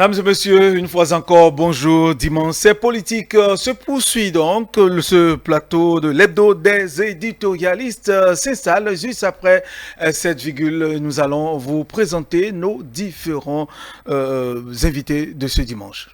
Mesdames et messieurs, une fois encore, bonjour. Dimanche, c'est politique se poursuit donc. Ce plateau de l'hebdo des éditorialistes s'installe juste après cette virgule. Nous allons vous présenter nos différents invités de ce dimanche.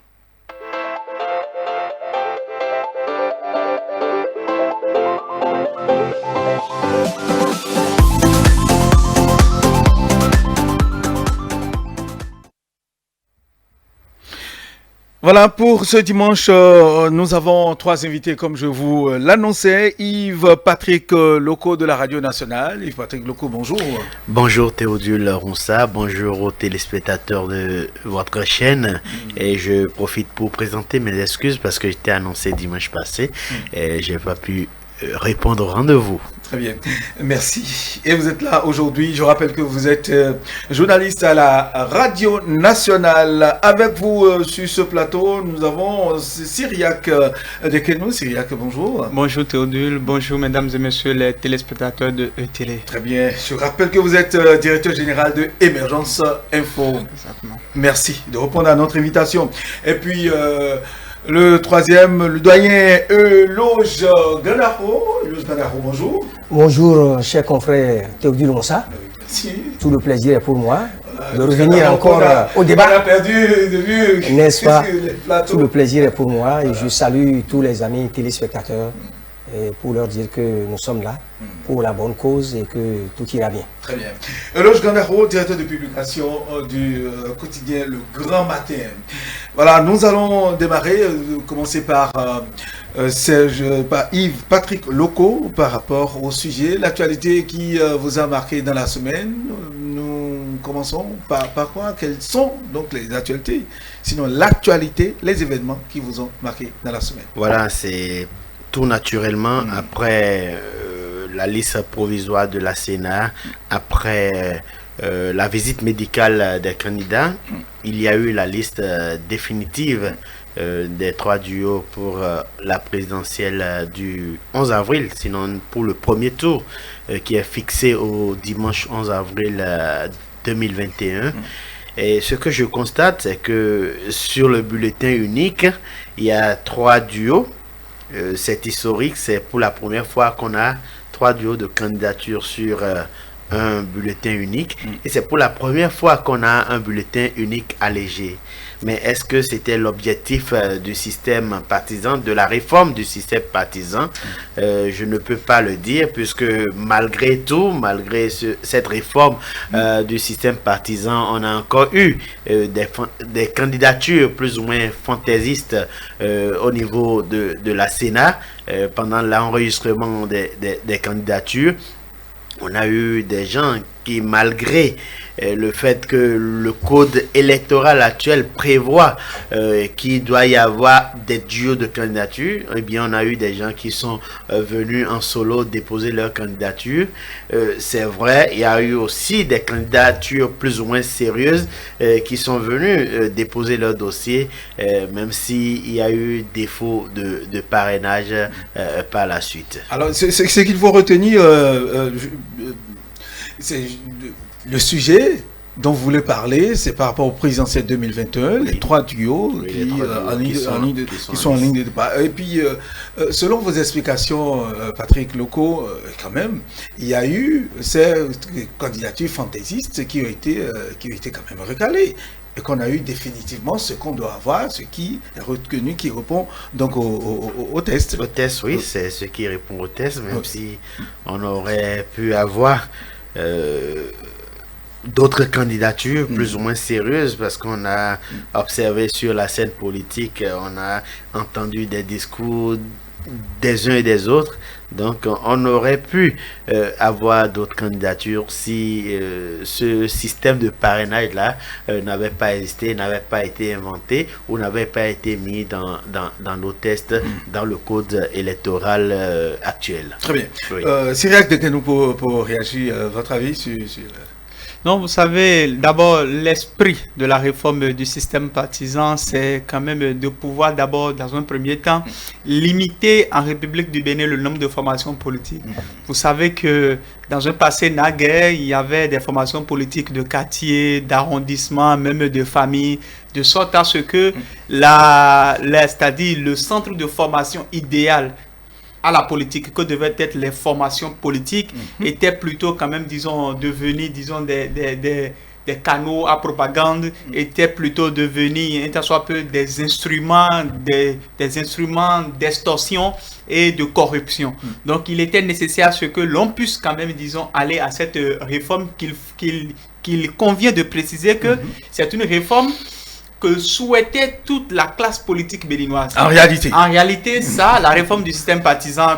Voilà, pour ce dimanche, nous avons trois invités, comme je vous l'annonçais. Yves Patrick Loco de la Radio Nationale. Yves Patrick Loco, bonjour. Bonjour Théodule Ronsa, bonjour aux téléspectateurs de votre chaîne. Et je profite pour présenter mes excuses parce que j'étais annoncé dimanche passé et je n'ai pas pu répondre au rendez-vous. Très bien, merci. Et vous êtes là aujourd'hui. Je rappelle que vous êtes journaliste à la Radio Nationale. Avec vous sur ce plateau, nous avons Cyriac de Kenou. Cyriac, bonjour. Bonjour Théodule, bonjour mesdames et messieurs les téléspectateurs de ETélé. Très bien, je rappelle que vous êtes directeur général de Émergence Info. Exactement. Merci de répondre à notre invitation. Et puis... le troisième, le doyen Eloge Ganaro. Eloge Ganaro, bonjour. Bonjour, cher confrère Théodule Ronsa. Merci. Tout le plaisir est pour moi de revenir encore au débat. On a perdu de vue. N'est-ce pas? Tout le plaisir est pour moi et je salue tous les amis téléspectateurs et pour leur dire que nous sommes là pour la bonne cause et que tout ira bien. Très bien. Eloge Ganaro, directeur de publication du quotidien Le Grand Matin. Voilà, nous allons démarrer, commencer par Yves Patrick Loco par rapport au sujet, l'actualité qui vous a marqué dans la semaine. Nous commençons par quoi? Quelles sont donc les actualités? Sinon, l'actualité, les événements qui vous ont marqué dans la semaine. Voilà, c'est tout naturellement après la liste provisoire de la Sénat, après la visite médicale des candidats, il y a eu la liste définitive des trois duos pour la présidentielle du 11 avril, sinon pour le premier tour qui est fixé au dimanche 11 avril 2021. Et ce que je constate, c'est que sur le bulletin unique, il y a trois duos. C'est historique, c'est pour la première fois qu'on a trois duos de candidature sur un bulletin unique et c'est pour la première fois qu'on a un bulletin unique allégé. Mais est-ce que c'était l'objectif du système partisan, de la réforme du système partisan? Je ne peux pas le dire puisque malgré tout, malgré cette réforme du système partisan, on a encore eu des candidatures plus ou moins fantaisistes au niveau de la Sénat pendant l'enregistrement des candidatures. On a eu des gens qui, malgré le fait que le code électoral actuel prévoit qu'il doit y avoir des duos de candidature, eh bien on a eu des gens qui sont venus en solo déposer leur candidature. C'est vrai, il y a eu aussi des candidatures plus ou moins sérieuses qui sont venues déposer leur dossier, même s'il y a eu défaut de parrainage par la suite. Alors, ce qu'il faut retenir, c'est le sujet dont vous voulez parler, c'est par rapport au présidentiel 2021, les trois duos qui sont en ligne de départ. Et puis, selon vos explications, Patrick Loco, quand même, il y a eu ces candidatures fantaisistes qui ont été quand même recalées. Et qu'on a eu définitivement ce qu'on doit avoir, ce qui est retenu, qui répond donc au test. Au test, oui, c'est ce qui répond au test, même si on aurait pu avoir d'autres candidatures plus ou moins sérieuses, parce qu'on a observé sur la scène politique, on a entendu des discours des uns et des autres. Donc on aurait pu avoir d'autres candidatures si ce système de parrainage là n'avait pas existé, n'avait pas été inventé ou n'avait pas été mis dans nos tests, dans le code électoral actuel. Très bien. Oui. Cyriac de Kenou, pour réagir, votre avis sur Non, vous savez, d'abord, l'esprit de la réforme du système partisan, c'est quand même de pouvoir d'abord, dans un premier temps, limiter en République du Bénin le nombre de formations politiques. Vous savez que dans un passé naguère, il y avait des formations politiques de quartier, d'arrondissement, même de famille, de sorte à ce que c'est-à-dire le centre de formation idéal à la politique, que devaient être les formations politiques, étaient plutôt quand même, disons, devenus, disons, des canaux à propagande, étaient plutôt devenus, un soit peu, des instruments d'extorsion et de corruption. Donc, il était nécessaire à ce que l'on puisse quand même, disons, aller à cette réforme qu'il convient de préciser que c'est une réforme que souhaitait toute la classe politique béninoise. En réalité, ça, la réforme du système partisan,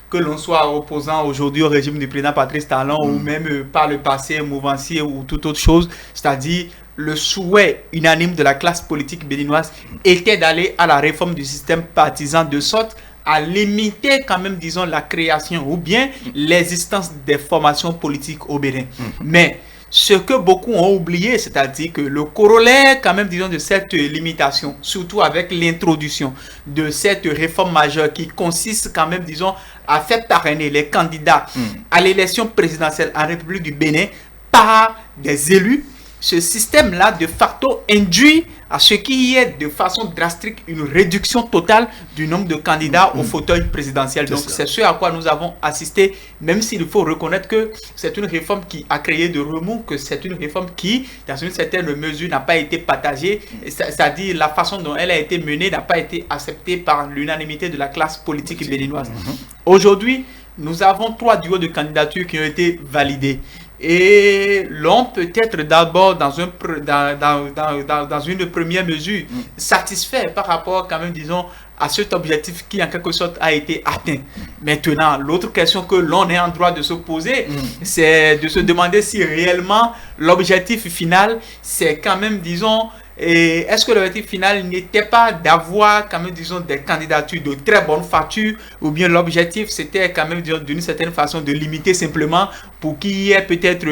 que l'on soit opposant aujourd'hui au régime du président Patrice Talon ou même par le passé mouvancier ou toute autre chose, c'est-à-dire le souhait unanime de la classe politique béninoise était d'aller à la réforme du système partisan de sorte à limiter quand même, disons, la création ou bien l'existence des formations politiques au Bénin. Mais ce que beaucoup ont oublié, c'est-à-dire que le corollaire quand même, disons, de cette limitation, surtout avec l'introduction de cette réforme majeure qui consiste quand même, disons, à faire parrainer les candidats à l'élection présidentielle en République du Bénin par des élus, ce système-là, de facto, induit à ce qu'il y ait de façon drastique une réduction totale du nombre de candidats au fauteuil présidentiel. Donc, c'est ce à quoi nous avons assisté, même s'il faut reconnaître que c'est une réforme qui a créé de remous, que c'est une réforme qui, dans une certaine mesure, n'a pas été partagée, c'est-à-dire la façon dont elle a été menée n'a pas été acceptée par l'unanimité de la classe politique béninoise. Aujourd'hui, nous avons 3 duos de candidatures qui ont été validés. Et l'on peut être d'abord dans une première mesure satisfait par rapport quand même, disons, à cet objectif qui en quelque sorte a été atteint. Maintenant, l'autre question que l'on est en droit de se poser, c'est de se demander si réellement l'objectif final, c'est quand même, disons, et est-ce que l'objectif final n'était pas d'avoir quand même, disons, des candidatures de très bonne facture, ou bien l'objectif c'était quand même, disons, d'une certaine façon de limiter simplement pour qu'il y ait peut-être,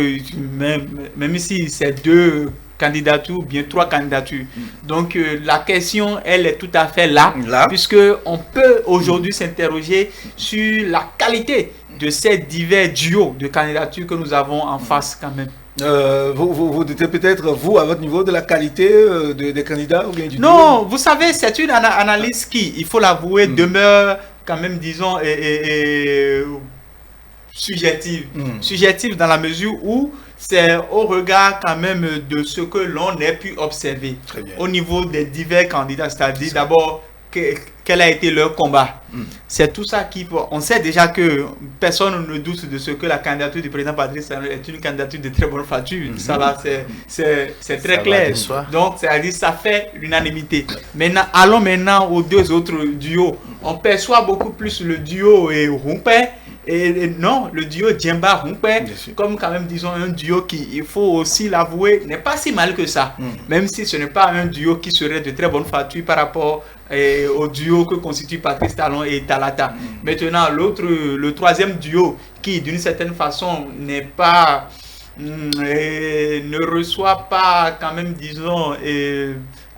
même si c'est 2 candidatures, ou bien 3 candidatures. Donc la question, elle est tout à fait là. Puisque on peut aujourd'hui s'interroger sur la qualité de ces divers duos de candidatures que nous avons en face quand même. Vous dites peut-être, vous, à votre niveau, de la qualité des candidats ou bien du Non, vous savez, c'est une analyse qui, il faut l'avouer, demeure quand même, disons, subjective. Subjective dans la mesure où c'est au regard quand même de ce que l'on a pu observer au niveau des divers candidats, c'est-à-dire d'abord quel a été leur combat. C'est tout ça qui... On sait déjà que personne ne doute de ce que la candidature du président Patrice Talon est une candidature de très bonne facture. Ça là, c'est très clair. Donc, c'est-à-dire ça fait l'unanimité. Maintenant, allons maintenant aux 2 autres duos. On perçoit beaucoup plus le duo Rumpé et non, le duo Djemba-Rumpé, comme quand même, disons, un duo qui, il faut aussi l'avouer, n'est pas si mal que ça. Même si ce n'est pas un duo qui serait de très bonne facture par rapport au duo que constitue Patrice Talon et Talata. Maintenant, le 3e duo qui, d'une certaine façon, n'est pas... ne reçoit pas quand même, disons...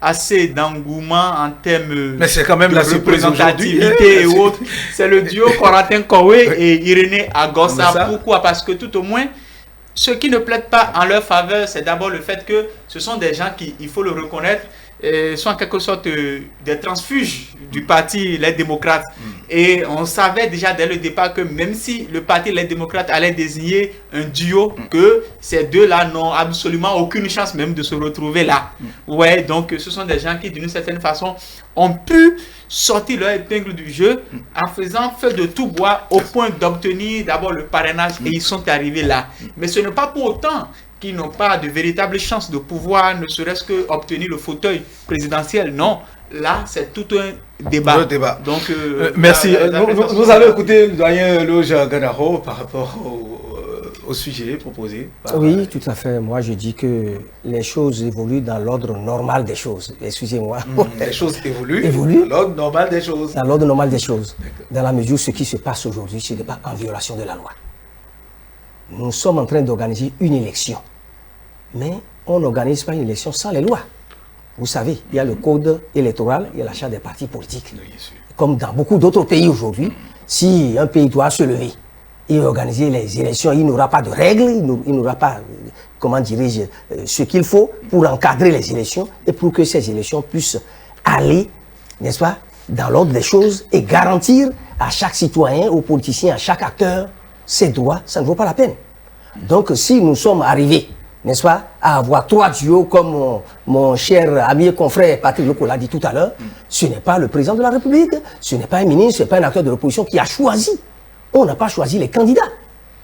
assez d'engouement en termes mais c'est quand même de la représentativité et autres. C'est le duo Corentin Koué et Irénée Agossa. Pourquoi? Parce que tout au moins, ce qui ne plaide pas en leur faveur, c'est d'abord le fait que ce sont des gens qui, il faut le reconnaître, sont en quelque sorte des transfuges du parti Les Démocrates. Et on savait déjà dès le départ que même si le parti Les Démocrates allait désigner un duo, que ces deux-là n'ont absolument aucune chance même de se retrouver là. Ouais, donc ce sont des gens qui d'une certaine façon ont pu sortir leur épingle du jeu en faisant feu de tout bois au point d'obtenir d'abord le parrainage et ils sont arrivés là. Mais ce n'est pas pour autant qui n'ont pas de véritable chance de pouvoir ne serait-ce que obtenir le fauteuil présidentiel. Non, là c'est tout un débat. Donc, merci. Nous allons écouter le doyen Loge Ganaro par rapport au sujet proposé. Oui, tout à fait. Moi, je dis que les choses évoluent dans l'ordre normal des choses. Excusez-moi. Les choses évoluent dans l'ordre normal des choses. Dans l'ordre normal des choses. Dans la mesure où ce qui se passe aujourd'hui, ce n'est pas en violation de la loi. Nous sommes en train d'organiser une élection Mais on n'organise pas une élection sans les lois. Vous savez, il y a le code électoral, il y a la charte des partis politiques. Comme dans beaucoup d'autres pays aujourd'hui, si un pays doit se lever et organiser les élections, il n'aura pas de règles, il n'aura pas, comment dirais-je, ce qu'il faut pour encadrer les élections et pour que ces élections puissent aller, n'est-ce pas, dans l'ordre des choses et garantir à chaque citoyen, aux politiciens, à chaque acteur, ses droits, ça ne vaut pas la peine. Donc si nous sommes arrivés, n'est-ce pas, à avoir 3 duos comme mon cher ami et confrère Patrick Loko l'a dit tout à l'heure, ce n'est pas le président de la République, ce n'est pas un ministre, ce n'est pas un acteur de l'opposition qui a choisi. On n'a pas choisi les candidats,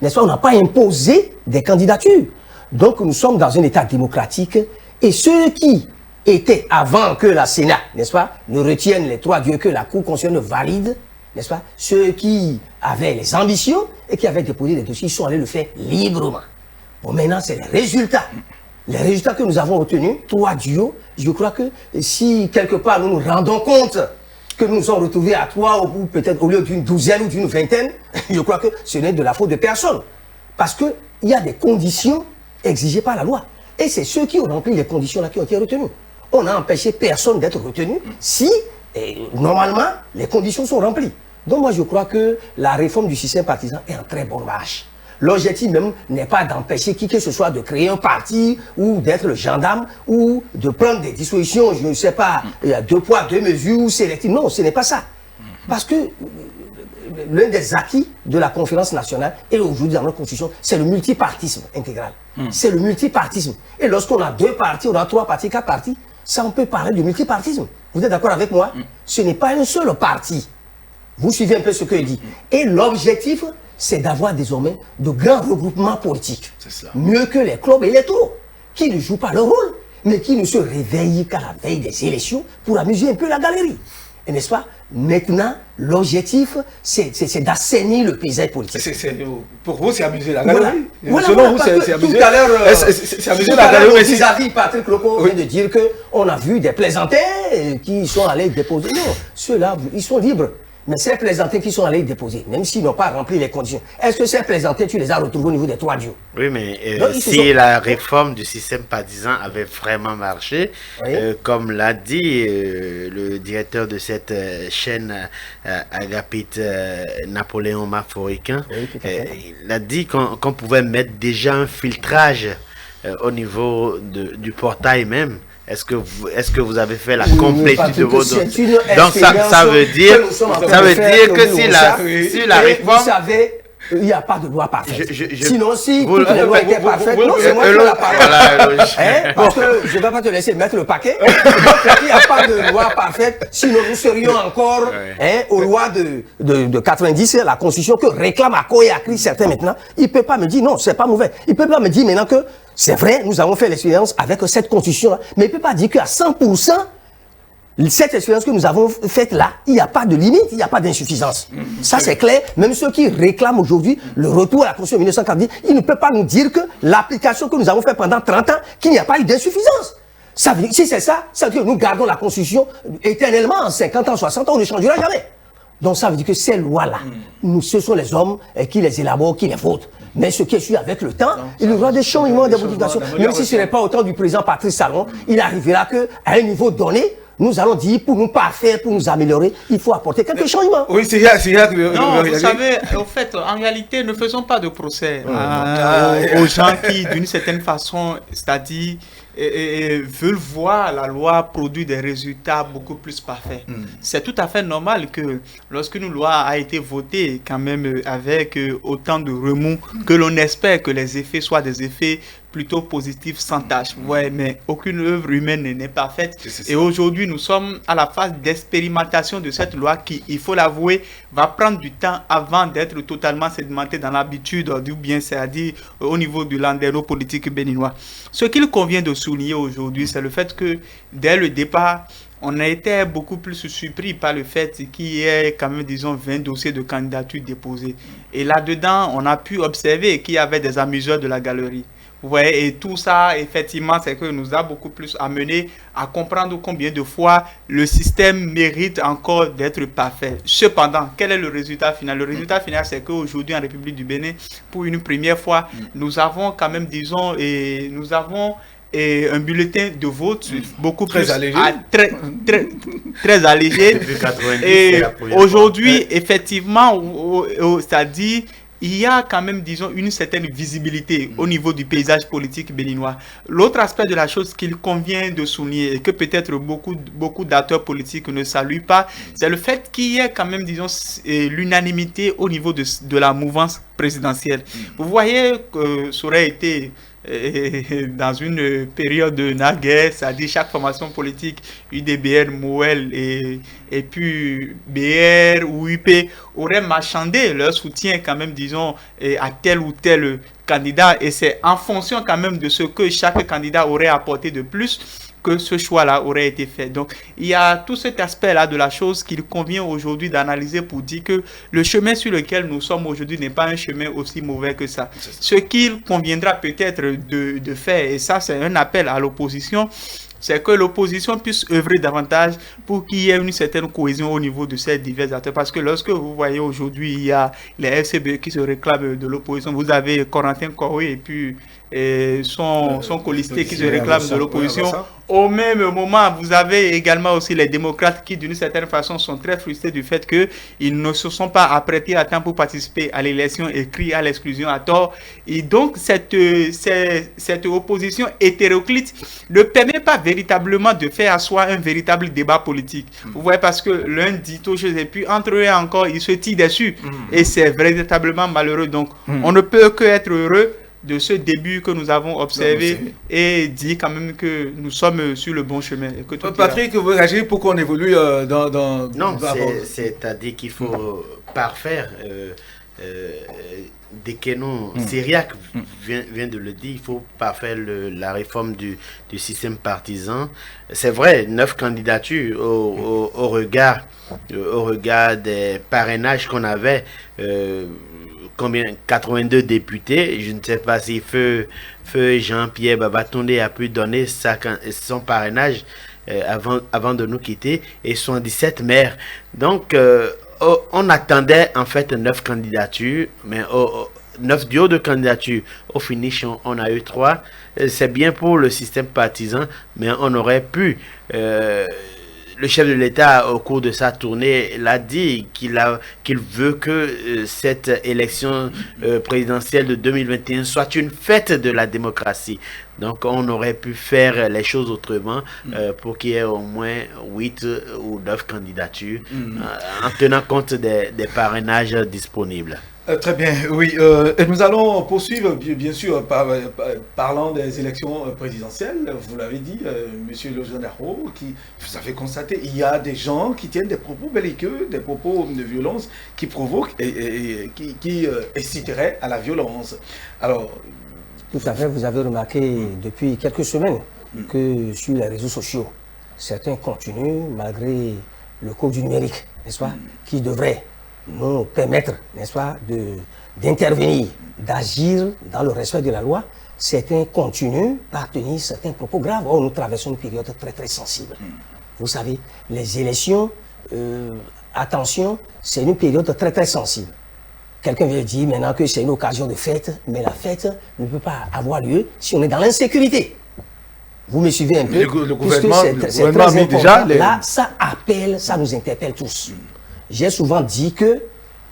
n'est-ce pas, on n'a pas imposé des candidatures. Donc nous sommes dans un État démocratique et ceux qui étaient avant que la Sénat, n'est-ce pas, ne retienne les 3 duos que la Cour constitutionnelle valide, n'est-ce pas, ceux qui avaient les ambitions et qui avaient déposé des dossiers, ils sont allés le faire librement. Bon, maintenant, c'est les résultats. Les résultats que nous avons retenus, 3 duos, je crois que si quelque part nous nous rendons compte que nous nous sommes retrouvés à 3 ou peut-être au lieu d'une douzaine ou d'une vingtaine, je crois que ce n'est de la faute de personne. Parce qu'il y a des conditions exigées par la loi. Et c'est ceux qui ont rempli les conditions-là qui ont été retenus. On n'a empêché personne d'être retenu si, normalement, les conditions sont remplies. Donc moi, je crois que la réforme du système partisan est en très bonne marche. L'objectif même n'est pas d'empêcher qui que ce soit de créer un parti ou d'être le gendarme ou de prendre des dispositions, je ne sais pas, 2 poids, 2 mesures, sélectives. Non, ce n'est pas ça. Parce que l'un des acquis de la conférence nationale et aujourd'hui dans notre constitution, c'est le multipartisme intégral. C'est le multipartisme. Et lorsqu'on a 2 partis, on a 3 partis, 4 partis, ça on peut parler de multipartisme. Vous êtes d'accord avec moi? Ce n'est pas un seul parti. Vous suivez un peu ce que je dis. Et l'objectif, c'est d'avoir désormais de grands regroupements politiques. Mieux que les clubs électoraux, qui ne jouent pas leur rôle, mais qui ne se réveillent qu'à la veille des élections pour amuser un peu la galerie. Et n'est-ce pas? Maintenant, l'objectif, c'est d'assainir le paysage politique. Pour vous, c'est amuser la galerie. Voilà, selon vous, c'est amuser la galerie. C'est amuser la galerie. Vis-à-vis, Patrick Loko vient de dire qu'on a vu des plaisantins qui sont allés déposer. Non, ceux-là, ils sont libres. Mais ces plaisantins qui sont allés déposer, même s'ils n'ont pas rempli les conditions, est-ce que ces plaisantins, tu les as retrouvés au niveau des 3 duos? Oui, mais si la réforme du système partisan avait vraiment marché, comme l'a dit le directeur de cette chaîne Agapite Napoléon Maforicain, il a dit qu'on pouvait mettre déjà un filtrage au niveau du portail même. Est-ce que vous avez fait la complétude de vos dossiers? Donc ça veut dire que si la réforme... Vous savez, il n'y a pas de loi parfaite. Sinon, si toutes les lois étaient parfaites, non, c'est moi qui ai la parole. Parce que je ne vais pas te laisser mettre le paquet. Il n'y a pas de loi parfaite. Sinon, nous serions encore aux lois de 90, la Constitution que réclame à quoi et à cri certains maintenant. Il ne peut pas me dire non, c'est pas mauvais. Il ne peut pas me dire maintenant que c'est vrai, nous avons fait l'expérience avec cette Constitution-là. Mais il ne peut pas dire qu'à 100%, cette expérience que nous avons faite là, il n'y a pas de limite, il n'y a pas d'insuffisance. Ça c'est clair. Même ceux qui réclament aujourd'hui le retour à la Constitution de 1940, ils ne peuvent pas nous dire que l'application que nous avons faite pendant 30 ans, qu'il n'y a pas eu d'insuffisance. Ça veut dire, si c'est ça, ça veut dire que nous gardons la Constitution éternellement en 50 ans, 60 ans, on ne changera jamais. Donc ça veut dire que ces lois-là, ce sont les hommes qui les élaborent, qui les votent. Mais ce qui est suivi avec le temps, il y aura des changements, des modifications. Même si ce n'est pas autant du président Patrice Talon, il arrivera qu'à un niveau donné, nous allons dire, pour nous parfaire, pour nous améliorer, il faut apporter quelques changements. Oui, c'est là. Non, vous savez, au fait, en réalité, ne faisons pas de procès aux gens qui, d'une certaine façon, c'est-à-dire, veulent voir la loi produire des résultats beaucoup plus parfaits. C'est tout à fait normal que lorsqu'une loi a été votée, quand même avec autant de remous, que l'on espère que les effets soient des effets plutôt positifs sans tâche. Ouais, mais aucune œuvre humaine n'est parfaite. Et aujourd'hui, nous sommes à la phase d'expérimentation de cette loi qui, il faut l'avouer, va prendre du temps avant d'être totalement sédimentée dans l'habitude du bien, c'est-à-dire au niveau du landerneau politique béninois. Ce qu'il convient de souligner aujourd'hui, c'est le fait que dès le départ, on a été beaucoup plus surpris par le fait qu'il y ait quand même, disons, 20 dossiers de candidature déposés. Et là-dedans, on a pu observer qu'il y avait des amuseurs de la galerie. Vous voyez, et tout ça, effectivement, c'est que nous a beaucoup plus amené à comprendre combien de fois le système mérite encore d'être parfait. Cependant, quel est le résultat final? Le résultat final, c'est qu'aujourd'hui, en République du Bénin, pour une première fois, nous avons quand même, disons, et un bulletin de vote beaucoup très plus allégé. Très allégé. Et aujourd'hui, effectivement, c'est-à-dire, il y a quand même, disons, une certaine visibilité au niveau du paysage politique béninois. L'autre aspect de la chose qu'il convient de souligner et que peut-être beaucoup d'acteurs politiques ne saluent pas, c'est le fait qu'il y ait quand même, disons, l'unanimité au niveau de la mouvance présidentielle. Vous voyez que ça aurait été dans une période de naguère, c'est-à-dire chaque formation politique, UDBR, MOEL et puis BR ou UP, auraient marchandé leur soutien quand même, disons, à tel ou tel candidat, et c'est en fonction quand même de ce que chaque candidat aurait apporté de plus que ce choix-là aurait été fait. Donc, il y a tout cet aspect-là de la chose qu'il convient aujourd'hui d'analyser pour dire que le chemin sur lequel nous sommes aujourd'hui n'est pas un chemin aussi mauvais que ça. Ce qu'il conviendra peut-être de faire, et ça c'est un appel à l'opposition, c'est que l'opposition puisse œuvrer davantage pour qu'il y ait une certaine cohésion au niveau de ces divers acteurs. Parce que lorsque vous voyez aujourd'hui, il y a les FCB qui se réclament de l'opposition, vous avez Corentin Koué et puis son colisté qui se réclame de l'opposition. Au même moment, vous avez également aussi les démocrates qui, d'une certaine façon, sont très frustrés du fait qu'ils ne se sont pas apprêtés à temps pour participer à l'élection et crient à l'exclusion à tort. Et donc, cette opposition hétéroclite ne permet pas véritablement de faire asseoir un véritable débat politique. Vous voyez, parce que l'un dit aux choses et puis entre eux encore, ils se tirent dessus. Et c'est véritablement malheureux. Donc, on ne peut que être heureux de ce début que nous avons observé et dire quand même que nous sommes sur le bon chemin. Et que Patrick, vous réagissez pour qu'on évolue dans... Non, c'est-à-dire qu'il faut parfaire Dekeno Syriac vient de le dire, il faut parfaire la réforme du système partisan. C'est vrai, 9 candidatures au regard des parrainages qu'on avait, combien 82 députés. Je ne sais pas si Feu Jean-Pierre Babatunde a pu donner son parrainage avant de nous quitter, et 77 maires. Donc on attendait en fait 9 candidatures, mais 9 duos de candidatures. Au finish, on a eu 3. C'est bien pour le système partisan, mais on aurait pu... le chef de l'État, au cours de sa tournée, l'a dit qu'il veut que cette élection présidentielle de 2021 soit une fête de la démocratie. Donc, on aurait pu faire les choses autrement pour qu'il y ait au moins 8 ou 9 candidatures en tenant compte des parrainages disponibles. Très bien, oui. Et nous allons poursuivre, bien sûr, parlant des élections présidentielles. Vous l'avez dit, monsieur Lozanaro, vous avez constaté, il y a des gens qui tiennent des propos belliqueux, des propos de violence qui provoquent et qui inciteraient à la violence. Alors... Tout à fait, vous avez remarqué depuis quelques semaines que sur les réseaux sociaux, certains continuent, malgré le code du numérique, n'est-ce pas, qui devrait nous permettre, n'est-ce pas, d'intervenir, d'agir dans le respect de la loi. Certains continuent par tenir certains propos graves. Or, nous traversons une période très très sensible. Vous savez, les élections, attention, c'est une période très très sensible. Quelqu'un vient dire maintenant que c'est une occasion de fête, mais la fête ne peut pas avoir lieu si on est dans l'insécurité. Vous me suivez un peu? Le gouvernement a mis déjà... Là, ça appelle, ça nous interpelle tous. J'ai souvent dit que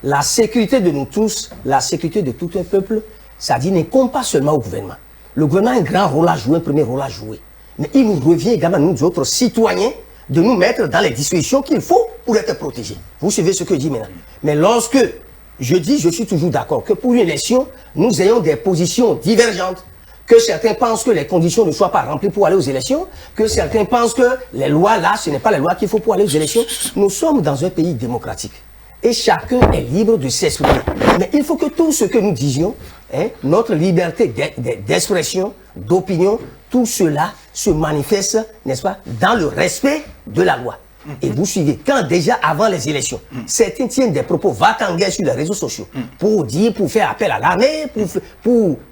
la sécurité de nous tous, la sécurité de tout un peuple, ça dit n'incombe pas seulement au gouvernement. Le gouvernement a un grand rôle à jouer, un premier rôle à jouer. Mais il nous revient également, nous autres citoyens, de nous mettre dans les dispositions qu'il faut pour être protégés. Vous suivez ce que je dis maintenant? Mais lorsque je dis, je suis toujours d'accord que pour une élection, nous ayons des positions divergentes, que certains pensent que les conditions ne soient pas remplies pour aller aux élections, que certains pensent que les lois là, ce n'est pas les lois qu'il faut pour aller aux élections. Nous sommes dans un pays démocratique et chacun est libre de s'exprimer. Mais il faut que tout ce que nous disions, notre liberté d'expression, d'opinion, tout cela se manifeste, n'est-ce pas, dans le respect de la loi. Et vous suivez, quand déjà avant les élections, certains tiennent des propos va-t-en-guerre sur les réseaux sociaux pour dire, pour faire appel à l'armée,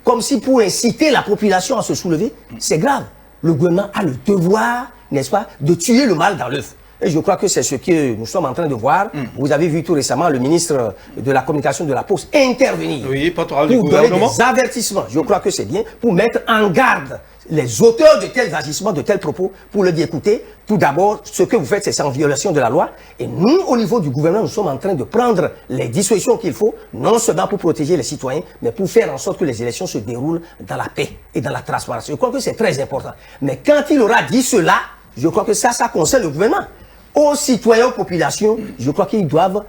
comme si pour inciter la population à se soulever, c'est grave. Le gouvernement a le devoir, n'est-ce pas, de tuer le mal dans l'œuf. Et je crois que c'est ce que nous sommes en train de voir. Vous avez vu tout récemment le ministre de la Communication de la Poste intervenir pour donner des avertissements. Je crois que c'est bien, pour mettre en garde les auteurs de tels agissements, de tels propos, pour leur dire, écoutez, tout d'abord, ce que vous faites, c'est en violation de la loi. Et nous, au niveau du gouvernement, nous sommes en train de prendre les dispositions qu'il faut, non seulement pour protéger les citoyens, mais pour faire en sorte que les élections se déroulent dans la paix et dans la transparence. Je crois que c'est très important. Mais quand il aura dit cela, je crois que ça concerne le gouvernement. Aux citoyens, aux populations, je crois qu'ils doivent